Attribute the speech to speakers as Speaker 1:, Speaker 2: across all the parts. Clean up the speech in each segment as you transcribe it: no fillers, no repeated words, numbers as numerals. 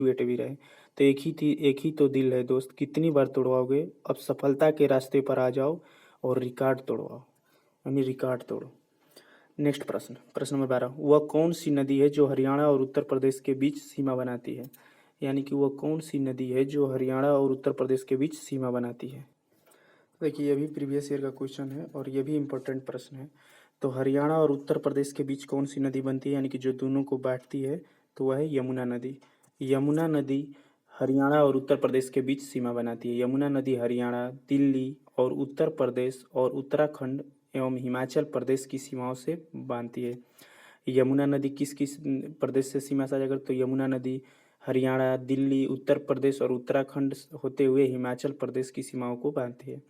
Speaker 1: बेटे भी रहे। तो एक ही तो दिल है दोस्त, कितनी बार तोड़वाओगे? अब सफलता के रास्ते पर आ जाओ और रिकॉर्ड तोड़वाओ, यानी रिकॉर्ड तोड़ो। नेक्स्ट प्रश्न, प्रश्न नंबर 12, वह कौन सी नदी है जो हरियाणा और उत्तर प्रदेश के बीच सीमा बनाती है? यानी कि वह कौन सी नदी है जो हरियाणा और उत्तर प्रदेश के बीच सीमा बनाती है? देखिए ये भी प्रीवियस ईयर का क्वेश्चन है और ये भी इम्पोर्टेंट प्रश्न है। तो हरियाणा और उत्तर प्रदेश के बीच कौन सी नदी बनती है, यानी कि जो दोनों को बांटती है, तो वह है यमुना नदी। यमुना नदी हरियाणा और उत्तर प्रदेश के बीच सीमा बनाती है। यमुना नदी हरियाणा, दिल्ली और उत्तर प्रदेश और उत्तराखंड एवं हिमाचल प्रदेश की सीमाओं से बांधती है। यमुना नदी किस किस प्रदेश से सीमा साझा कर? तो यमुना नदी हरियाणा, दिल्ली, उत्तर प्रदेश और उत्तराखंड होते हुए हिमाचल प्रदेश की सीमाओं को बांधती है।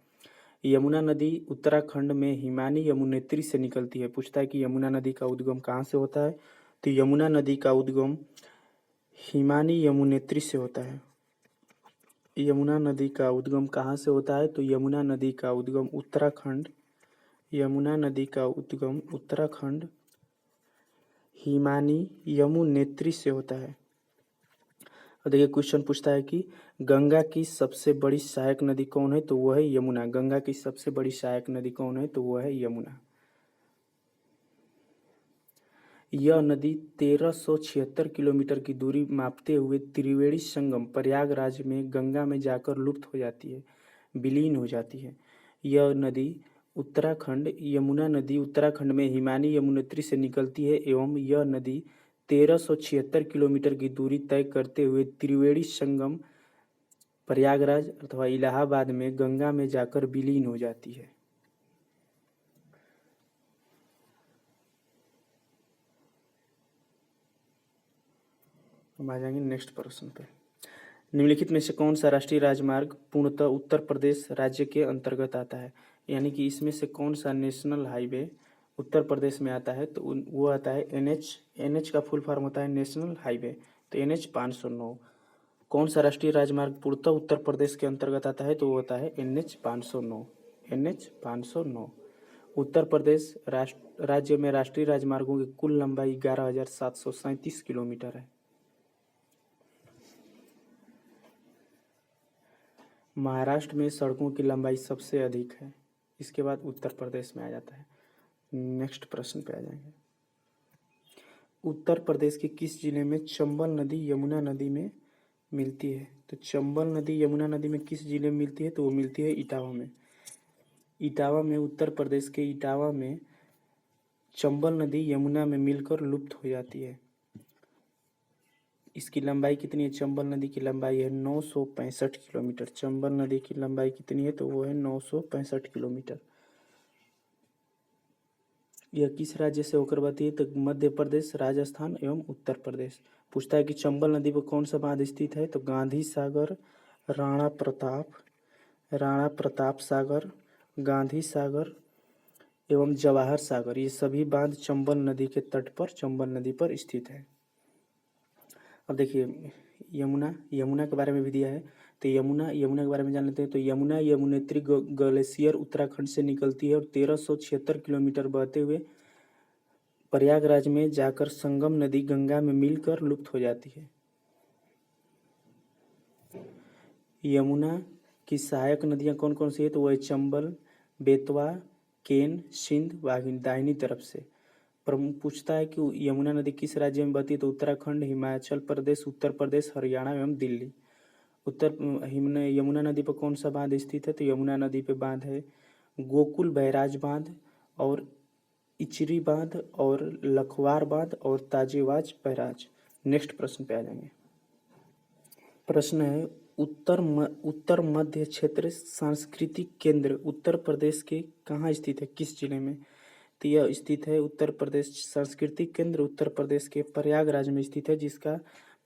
Speaker 1: यमुना नदी उत्तराखंड में हिमानी यमुनेत्री से निकलती है। पूछता है कि यमुना नदी का उद्गम कहाँ से होता है? तो यमुना नदी का उद्गम हिमानी यमुनेत्री से होता है। यमुना नदी का उद्गम कहाँ से होता है? तो यमुना नदी का उद्गम उत्तराखंड, यमुना नदी का उद्गम उत्तराखंड हिमानी यमुनेत्री से होता है। और देखिए क्वेश्चन पूछता है कि गंगा की सबसे बड़ी सहायक नदी कौन है? तो वह है यमुना। गंगा की सबसे बड़ी सहायक नदी कौन है? तो वह है यमुना। यह नदी 1376 किलोमीटर की दूरी मापते हुए त्रिवेणी संगम प्रयागराज में गंगा में जाकर लुप्त हो जाती है, विलीन हो जाती है। यह नदी यमुना नदी उत्तराखंड में हिमानी यमुनेत्री से निकलती है एवं यह नदी 1376 किलोमीटर की दूरी तय करते हुए त्रिवेणी संगम प्रयागराज अथवा इलाहाबाद में गंगा में जाकर विलीन हो जाती है। हम आ जाएंगे नेक्स्ट प्रश्न पे। निम्नलिखित में से कौन सा राष्ट्रीय राजमार्ग पूर्णतः उत्तर प्रदेश राज्य के अंतर्गत आता है? यानी कि इसमें से कौन सा नेशनल हाईवे उत्तर प्रदेश में आता है? तो वो आता है एनएच। एनएच का फुल फॉर्म होता है नेशनल हाईवे, तो एनएच 509। कौन सा राष्ट्रीय राजमार्ग पूर्णतः उत्तर प्रदेश के अंतर्गत आता है? तो वो होता है एनएच 509। एनएच 509। उत्तर प्रदेश राज्य में राष्ट्रीय राजमार्गों की कुल लंबाई 11,737 किलोमीटर है। महाराष्ट्र में सड़कों की लंबाई सबसे अधिक है, इसके बाद उत्तर प्रदेश में आ जाता है। नेक्स्ट प्रश्न पे आ जाएंगे। उत्तर प्रदेश के किस जिले में चंबल नदी यमुना नदी में मिलती है? तो चंबल नदी यमुना नदी में किस जिले में मिलती है? तो वो मिलती है इटावा में। इटावा में, उत्तर प्रदेश के इटावा में चंबल नदी यमुना में मिलकर लुप्त हो जाती है। इसकी लंबाई कितनी है? चंबल नदी की लंबाई है 965 किलोमीटर। चंबल नदी की लंबाई कितनी है? तो वो है 965 किलोमीटर। यह किस राज्य से होकर बहती है? तो मध्य प्रदेश, राजस्थान एवं उत्तर प्रदेश। पूछता है कि चंबल नदी पर कौन सा बांध स्थित है? तो गांधी सागर, राणा प्रताप सागर, गांधी सागर एवं जवाहर सागर, ये सभी बांध चंबल नदी के तट पर, चंबल नदी पर स्थित है। अब देखिए यमुना के बारे में भी दिया है, तो यमुना के बारे में जान लेते हैं। तो यमुना यमुनेत्री ग्लेशियर उत्तराखंड से निकलती है और 1376 किलोमीटर बहते हुए प्रयागराज में जाकर संगम नदी गंगा में मिलकर लुप्त हो जाती है। यमुना की सहायक नदियां कौन कौन सी है? तो वह चंबल, बेतवा, केन, सिंध, वाघिनी दाहिनी तरफ से। पूछता है कि यमुना नदी किस राज्य में बहती है? तो उत्तराखंड, हिमाचल प्रदेश, उत्तर प्रदेश, हरियाणा एवं दिल्ली। यमुना नदी पर कौन सा बांध स्थित है? तो यमुना नदी पे बांध है गोकुल बैराज बांध और इचरी बांध और लखवार बांध और ताजेवाज बैराज। नेक्स्ट प्रश्न पे आ जाएंगे। प्रश्न है उत्तर मध्य क्षेत्र सांस्कृतिक केंद्र उत्तर प्रदेश के कहाँ स्थित है, किस जिले में? तो यह स्थित है उत्तर प्रदेश सांस्कृतिक केंद्र उत्तर प्रदेश के प्रयागराज में स्थित है, जिसका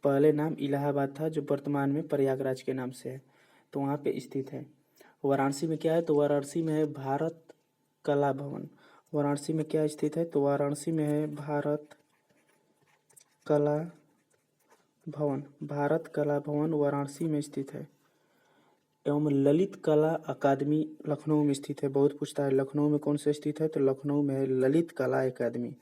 Speaker 1: पहले नाम इलाहाबाद था, जो वर्तमान में प्रयागराज के नाम से है। तो वहाँ पे स्थित है। वाराणसी में क्या है? तो वाराणसी में है भारत कला भवन। वाराणसी में क्या स्थित है? तो वाराणसी में है भारत कला भवन। भारत कला भवन वाराणसी में स्थित है। एवं ललित कला अकादमी लखनऊ में स्थित है। बहुत पूछता है लखनऊ में कौन से स्थित है? तो लखनऊ में है ललित कला अकादमी।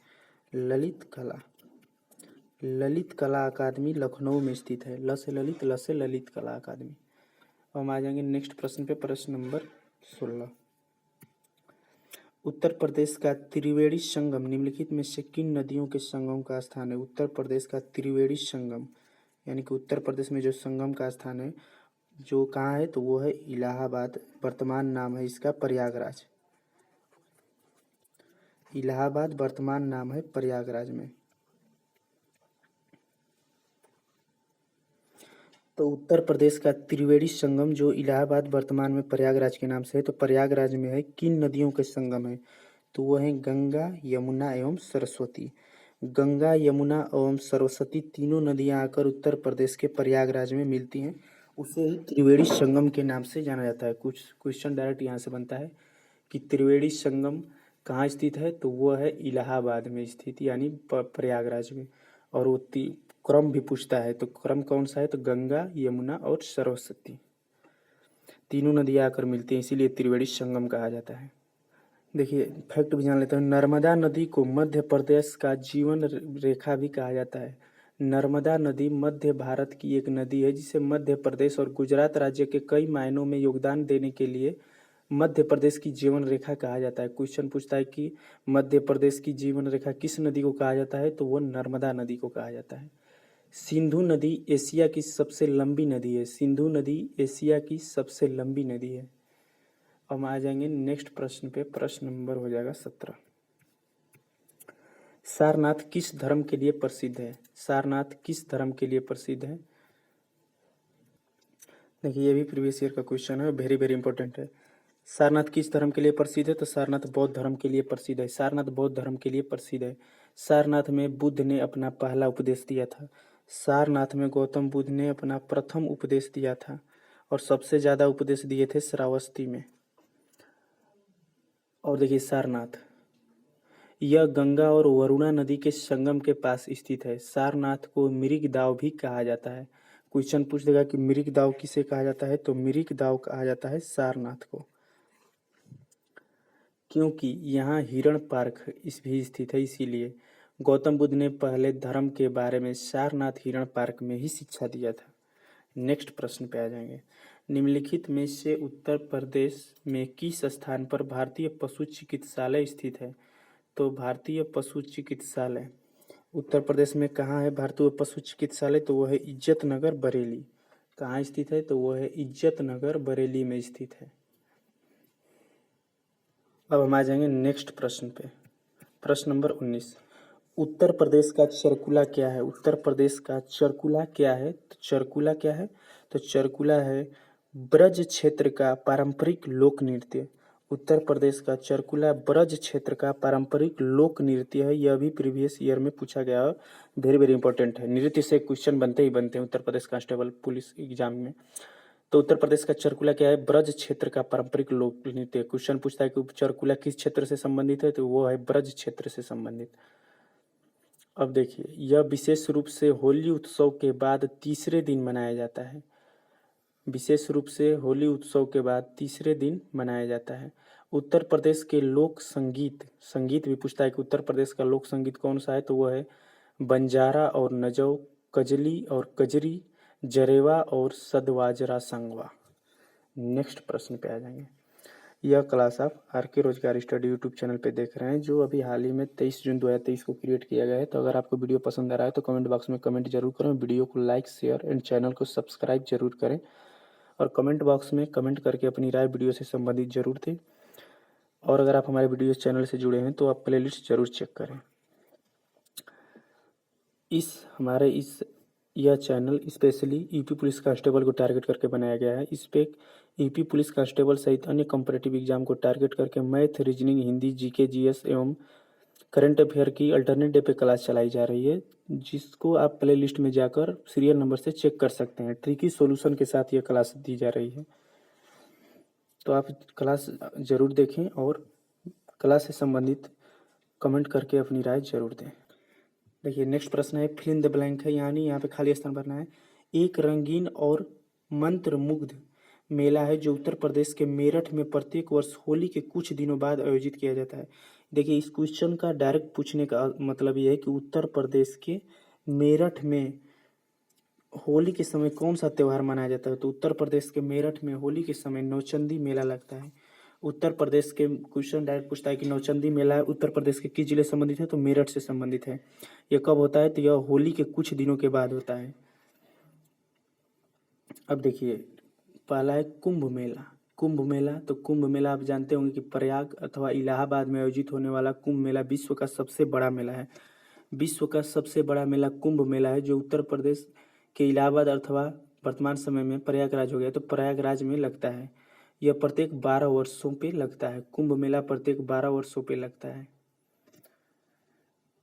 Speaker 1: ललित कला अकादमी लखनऊ में स्थित है। ल से ललित, ल से ललित कला अकादमी। अब हम आ जाएंगे नेक्स्ट प्रश्न पे, प्रश्न नंबर 16। उत्तर प्रदेश का त्रिवेणी संगम निम्नलिखित में से किन नदियों के संगम का स्थान है? उत्तर प्रदेश का त्रिवेणी संगम यानी कि उत्तर प्रदेश में जो संगम का स्थान है जो कहाँ है, तो वो है इलाहाबाद। वर्तमान नाम है इसका प्रयागराज। इलाहाबाद वर्तमान नाम है प्रयागराज में। तो उत्तर प्रदेश का त्रिवेणी संगम जो इलाहाबाद वर्तमान में प्रयागराज के नाम से है, तो प्रयागराज में है किन नदियों के संगम है? तो वो है गंगा, यमुना एवं सरस्वती। गंगा, यमुना एवं सरस्वती तीनों नदियां आकर उत्तर प्रदेश के प्रयागराज में मिलती हैं। उसे ही त्रिवेणी संगम के नाम से जाना जाता है। कुछ क्वेश्चन डायरेक्ट यहाँ से बनता है कि त्रिवेणी संगम कहाँ स्थित है, तो वो है इलाहाबाद में स्थित यानी प्रयागराज में। और वो क्रम भी पूछता है, तो क्रम कौन सा है, तो गंगा, यमुना और सरस्वती तीनों नदियां आकर मिलती हैं, इसीलिए त्रिवेणी संगम कहा जाता है। देखिए फैक्ट भी जान लेते हैं। नर्मदा नदी को मध्य प्रदेश का जीवन रेखा भी कहा जाता है। नर्मदा नदी मध्य भारत की एक नदी है जिसे मध्य प्रदेश और गुजरात राज्य के कई मायनों में योगदान देने के लिए मध्य प्रदेश की जीवन रेखा कहा जाता है। क्वेश्चन पूछता है कि मध्य प्रदेश की जीवन रेखा किस नदी को कहा जाता है, तो वो नर्मदा नदी को कहा जाता है। सिंधु नदी एशिया की सबसे लंबी नदी है। सिंधु नदी एशिया की सबसे लंबी नदी है। अब हम आ जाएंगे नेक्स्ट प्रश्न पे, प्रश्न नंबर हो जाएगा 17। सारनाथ किस धर्म के लिए प्रसिद्ध है? सारनाथ किस धर्म के लिए प्रसिद्ध है? देखिए ये भी प्रीवियस ईयर का क्वेश्चन है, वेरी वेरी इंपॉर्टेंट है। सारनाथ किस धर्म के लिए प्रसिद्ध है? तो सारनाथ बौद्ध धर्म के लिए प्रसिद्ध है। सारनाथ बौद्ध धर्म के लिए प्रसिद्ध है। सारनाथ में बुद्ध ने अपना पहला उपदेश दिया था। सारनाथ में गौतम बुद्ध ने अपना प्रथम उपदेश दिया था और सबसे ज्यादा उपदेश दिए थे श्रावस्ती में। और देखिए सारनाथ यह गंगा और वरुणा नदी के संगम के पास स्थित है। सारनाथ को मृगदाव भी कहा जाता है। क्वेश्चन पूछ देगा कि मृगदाव किसे कहा जाता है, तो मृगदाव कहा जाता है सारनाथ को, क्योंकि यहाँ हिरण पार्क इस भी स्थित है। इसीलिए गौतम बुद्ध ने पहले धर्म के बारे में सारनाथ हिरण पार्क में ही शिक्षा दिया था। नेक्स्ट प्रश्न पे आ जाएंगे। निम्नलिखित में से उत्तर प्रदेश में किस स्थान पर भारतीय पशु चिकित्सालय स्थित है? तो भारतीय पशु चिकित्सालय उत्तर प्रदेश में कहाँ है? भारतीय पशु चिकित्सालय तो वो है इज्जत नगर बरेली। कहाँ स्थित है? तो वो है इज्जत नगर बरेली में स्थित है। अब हम आ जाएंगे नेक्स्ट प्रश्न पे, प्रश्न नंबर 19। उत्तर प्रदेश का चरकुला क्या है? उत्तर प्रदेश का चरकुला क्या है? तो चरकुला क्या है? तो चरकुला है ब्रज क्षेत्र का पारंपरिक लोक नृत्य। उत्तर प्रदेश का चरकुला ब्रज क्षेत्र का पारंपरिक लोक नृत्य है। यह भी प्रीवियस ईयर में पूछा गया, वेरी वेरी इंपॉर्टेंट है। नृत्य से क्वेश्चन बनते ही बनते हैं Uttar Pradesh constable police exam में। तो उत्तर प्रदेश का चरकुला क्या है? ब्रज क्षेत्र का पारंपरिक लोक नृत्य। क्वेश्चन पूछता है कि चरकुला किस क्षेत्र से संबंधित है, तो वो है ब्रज क्षेत्र से संबंधित। अब देखिए यह विशेष रूप से होली उत्सव के बाद तीसरे दिन मनाया जाता है। विशेष रूप से होली उत्सव के बाद तीसरे दिन मनाया जाता है। उत्तर प्रदेश के लोक संगीत, संगीत भी पूछता है कि उत्तर प्रदेश का लोक संगीत कौन सा है, तो वो है बंजारा और नजौ, कजली और कजरी, जरेवा और सदवाजरा संगवा। नेक्स्ट प्रश्न पे आ जाएंगे। यह क्लास आप are K Rozgar study YouTube channel पे देख रहे हैं, जो अभी हाल ही में 23 जून 2023 को क्रिएट किया गया है। तो अगर आपको वीडियो पसंद आ रहा है तो कमेंट बॉक्स में कमेंट जरूर करें, वीडियो को लाइक शेयर एंड चैनल को सब्सक्राइब जरूर करें और कमेंट बॉक्स में कमेंट करके अपनी राय वीडियो से संबंधित जरूर दें। और अगर आप हमारे वीडियो चैनल से जुड़े हैं तो आप प्लेलिस्ट जरूर चेक करें। यह channel specially UP police constable को टारगेट करके बनाया गया है। इस पे यूपी पुलिस कांस्टेबल सहित अन्य कॉम्पिटिटिव एग्जाम को टारगेट करके math, reasoning, Hindi, GK, GS एवं करंट अफेयर की अल्टरनेट डे पे क्लास चलाई जा रही है, जिसको आप प्ले लिस्ट में जाकर सीरियल नंबर से चेक कर सकते हैं। ट्रिकी सॉल्यूशन के साथ यह क्लास दी जा रही है, तो आप क्लास जरूर देखें और क्लास से संबंधित कमेंट करके अपनी राय जरूर दें। देखिए नेक्स्ट प्रश्न है फिल इन द ब्लैंक है, यानी यहाँ पे खाली स्थान भरना है। एक रंगीन और मंत्रमुग्ध मेला है जो उत्तर प्रदेश के मेरठ में प्रत्येक वर्ष होली के कुछ दिनों बाद आयोजित किया जाता है। देखिए इस क्वेश्चन का डायरेक्ट पूछने का मतलब यह है कि उत्तर प्रदेश के मेरठ में होली के समय कौन सा त्यौहार मनाया जाता है? तो उत्तर प्रदेश के मेरठ में होली के समय नौचंदी मेला लगता है। उत्तर प्रदेश के क्वेश्चन डायरेक्ट पूछता है कि नौचंदी मेला उत्तर प्रदेश के किस जिले से संबंधित है? तो मेरठ से संबंधित है। यह कब होता है? तो यह होली के कुछ दिनों के बाद होता है। अब देखिए, पहला है कुंभ मेला। कुंभ मेला, तो कुंभ मेला आप जानते होंगे कि प्रयाग अथवा इलाहाबाद में आयोजित होने वाला कुंभ मेला विश्व का सबसे बड़ा मेला है। विश्व का सबसे बड़ा मेला कुंभ मेला है, जो उत्तर प्रदेश के इलाहाबाद अथवा वर्तमान समय में प्रयागराज हो गया तो प्रयागराज में लगता है। यह प्रत्येक 12 वर्षों पे लगता है। कुंभ मेला प्रत्येक 12 वर्षों पे लगता है।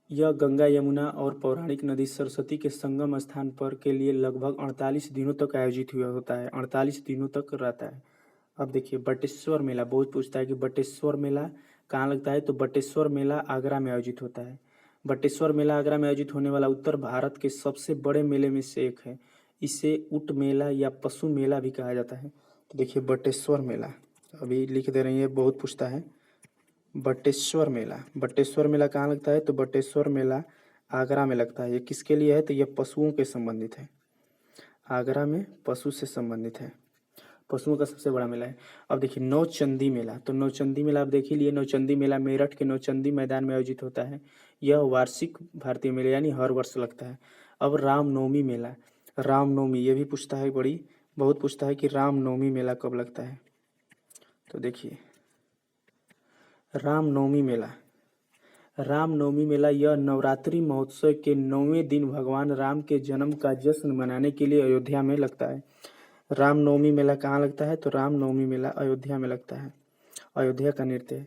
Speaker 1: यह गंगा, यमुना और पौराणिक नदी सरस्वती के संगम स्थान पर के लिए लगभग 48 दिनों तक आयोजित हुआ होता है। 48 दिनों तक रहता है। अब देखिए, बटेश्वर मेला बहुत पूछता है कि बटेश्वर मेला कहाँ लगता है? तो बटेश्वर मेला आगरा में आयोजित होता है। बटेश्वर मेला आगरा में आयोजित होने वाला उत्तर भारत के सबसे बड़े मेले में से एक है। इसे ऊंट मेला या पशु मेला भी कहा जाता है। तो देखिए, बटेश्वर मेला अभी लिख दे रही है, बहुत पूछता है। बटेश्वर मेला, बटेश्वर मेला कहाँ लगता है? तो बटेश्वर मेला आगरा में लगता है। ये किसके लिए है? तो यह पशुओं के संबंधित है। आगरा में पशु से संबंधित है। पशुओं का सबसे बड़ा मेला है। अब देखिए, नौचंदी मेला, तो नौचंदी मेला आप देख ही लिए। नौचंदी मेला मेरठ के नौचंदी मैदान में आयोजित होता है। यह वार्षिक भारतीय मेला यानी हर वर्ष लगता है। अब रामनवमी मेला, रामनवमी ये भी पूछता है, बड़ी बहुत पूछता है कि रामनवमी मेला कब लगता है? तो देखिए, रामनवमी मेला, रामनवमी मेला यह नवरात्रि महोत्सव के 9वें दिन भगवान राम के जन्म का जश्न मनाने के लिए अयोध्या में लगता है। रामनवमी मेला कहाँ लगता है? तो रामनवमी मेला अयोध्या में लगता है। अयोध्या का नृत्य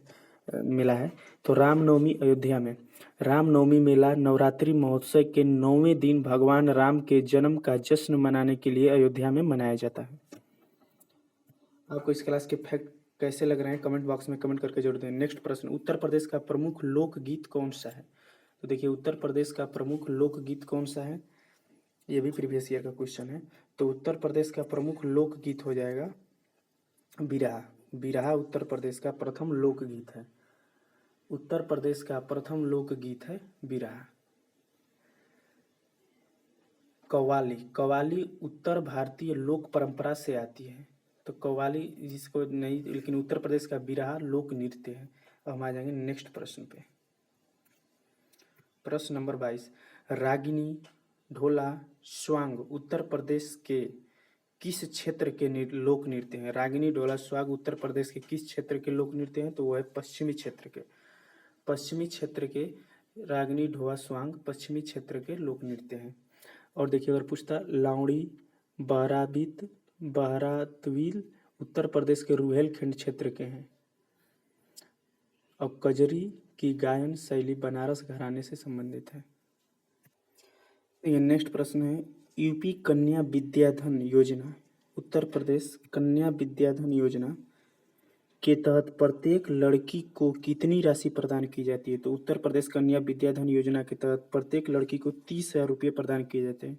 Speaker 1: मेला है। तो रामनवमी अयोध्या में, रामनवमी मेला नवरात्रि महोत्सव के 9वें दिन भगवान राम के जन्म का जश्न मनाने के लिए अयोध्या में मनाया जाता है। आपको इस क्लास के फैक्ट कैसे लग रहे हैं कमेंट बॉक्स में कमेंट करके जरूर दें। नेक्स्ट प्रश्न, उत्तर प्रदेश का प्रमुख लोकगीत कौन सा है? तो देखिए, उत्तर प्रदेश का प्रमुख लोकगीत कौन सा है? ये भी प्रीवियस ईयर का क्वेश्चन है। तो उत्तर प्रदेश का प्रमुख लोकगीत हो जाएगा बिरहा। बिरहा उत्तर प्रदेश का प्रथम लोकगीत है। उत्तर प्रदेश का प्रथम लोकगीत है बिरहा। कव्वाली, कव्वाली उत्तर भारतीय लोक परंपरा से आती है। तो कव्वाली जिसको नहीं, लेकिन उत्तर प्रदेश का बिरहा लोक नृत्य है। अब हम आ जाएंगे नेक्स्ट प्रश्न पे। प्रश्न नंबर 22, रागिनी, ढोला, स्वांग उत्तर प्रदेश के किस क्षेत्र के लोक नृत्य हैं? रागिनी, ढोला, स्वांग उत्तर प्रदेश के किस क्षेत्र के लोक नृत्य हैं? तो वो है पश्चिमी क्षेत्र के। पश्चिमी क्षेत्र के रागिनी, ढोला, स्वांग पश्चिमी क्षेत्र के लोक नृत्य हैं। और देखिए, अगर पूछता लावड़ी, बहराबित, बहरातवील उत्तर प्रदेश के रुहेलखंड क्षेत्र के हैं। अब कजरी की गायन शैली बनारस घराने से संबंधित है। ये नेक्स्ट प्रश्न है, यूपी कन्या विद्याधन योजना, उत्तर प्रदेश कन्या विद्याधन योजना के तहत प्रत्येक लड़की को कितनी राशि प्रदान की जाती है? तो उत्तर प्रदेश कन्या विद्याधन योजना के तहत प्रत्येक लड़की को 30,000 रुपये प्रदान किए जाते हैं।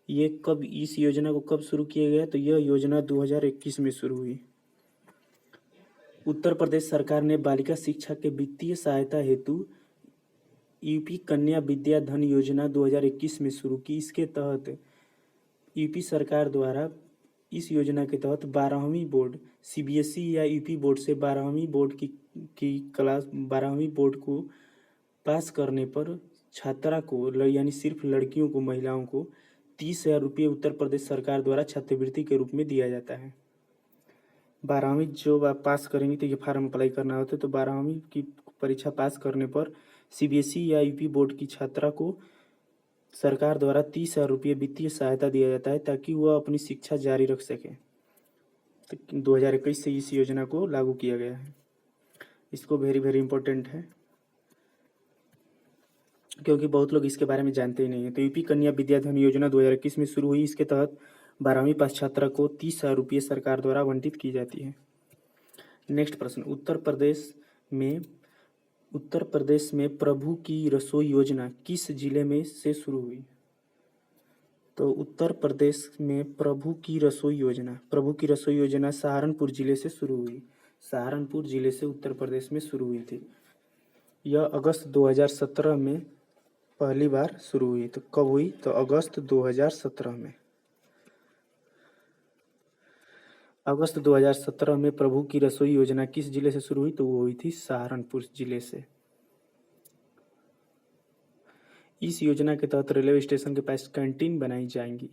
Speaker 1: ये कब, इस योजना को कब शुरू किया गया? तो यह योजना 2021 में शुरू हुई। उत्तर प्रदेश सरकार ने बालिका शिक्षा के वित्तीय सहायता हेतु यूपी कन्या विद्या धन योजना 2021 में शुरू की। इसके तहत यूपी सरकार द्वारा इस योजना के तहत 12वीं बोर्ड सीबीएसई या यूपी बोर्ड से 12वीं बोर्ड की क्लास 12वीं बोर्ड को पास करने पर छात्रा को यानी सिर्फ लड़कियों को, महिलाओं को 30,000 रुपये उत्तर प्रदेश सरकार द्वारा छात्रवृत्ति के रूप में दिया जाता है। 12वीं जो आप पास करेंगे तो ये फार्म अप्लाई करना होता है। तो 12वीं की परीक्षा पास करने पर सीबीएसई या यूपी बोर्ड की छात्रा को सरकार द्वारा 30,000 रुपये वित्तीय सहायता दिया जाता है ताकि वह अपनी शिक्षा जारी रख सके। तो 2021 से इस योजना को लागू किया गया है। इसको वेरी वेरी इंपॉर्टेंट है क्योंकि बहुत लोग इसके बारे में जानते ही नहीं है। तो यूपी कन्या विद्याधन योजना 2021 में शुरू हुई। इसके तहत 12वीं पास छात्रा को 30,000 रुपये सरकार द्वारा आवंटित की जाती है। नेक्स्ट प्रश्न, उत्तर प्रदेश में प्रभु की रसोई योजना किस जिले में से शुरू हुई? तो उत्तर प्रदेश में प्रभु की रसोई योजना सहारनपुर जिले से शुरू हुई। सहारनपुर जिले से उत्तर प्रदेश में शुरू हुई थी। यह अगस्त 2017 में पहली बार शुरू हुई तो कब हुई? तो अगस्त 2017 में। अगस्त 2017 में प्रभु की रसोई योजना किस जिले से शुरू हुई? तो वो हुई थी सहारनपुर जिले से। इस योजना के तहत रेलवे स्टेशन के पास कैंटीन बनाई जाएंगी।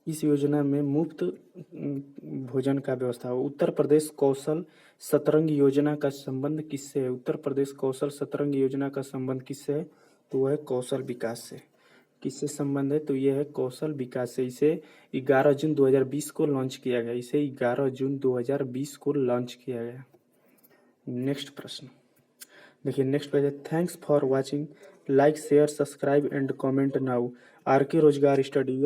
Speaker 1: इस योजना में मुफ्त भोजन का व्यवस्था हो। उत्तर प्रदेश कौशल सतरंग योजना का संबंध किससे है? उत्तर प्रदेश कौशल सतरंग योजना का संबंध किससे है? तो वह है कौशल विकास से। किससे संबंध है? तो यह है कौशल विकास से। इसे 11 जून 2020 को लॉन्च किया गया। इसे 11 जून 2020 को लॉन्च किया गया। नेक्स्ट प्रश्न देखिए, नेक्स्ट पेज है, thanks for watching, like share subscribe and comment now. R K Rozgar study,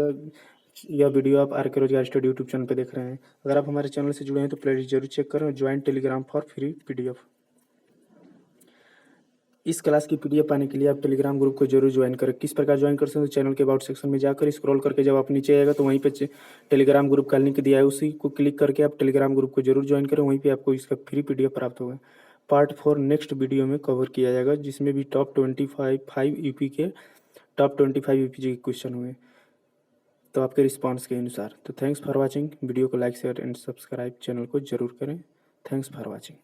Speaker 1: यह वीडियो आप are K Rozgar study YouTube channel पे देख रहे हैं। अगर आप हमारे चैनल से जुड़े हैं तो प्लेलिस्ट जरूर चेक करें और join Telegram for free PDF. इस क्लास की पीडीएफ पाने के लिए आप टेलीग्राम ग्रुप को जरूर ज्वाइन करें। किस प्रकार ज्वाइन कर सकते हैं? तो चैनल के अबाउट सेक्शन में जाकर स्क्रॉल करके जब आप नीचे आएगा तो वहीं पे टेलीग्राम ग्रुप का लिंक दिया है, उसी को क्लिक करके आप टेलीग्राम ग्रुप को जरूर ज्वाइन करें। वहीं पे आपको इसका फ्री पीडीएफ प्राप्त होगा। पार्ट 4 नेक्स्ट वीडियो में कवर किया जाएगा, जिसमें भी टॉप 25 यूपी के टॉप 25 यूपी के क्वेश्चन हुए तो आपके रिस्पॉन्स के अनुसार। तो थैंक्स फॉर वॉचिंग। वीडियो को like share and subscribe channel को जरूर करें। Thanks for watching.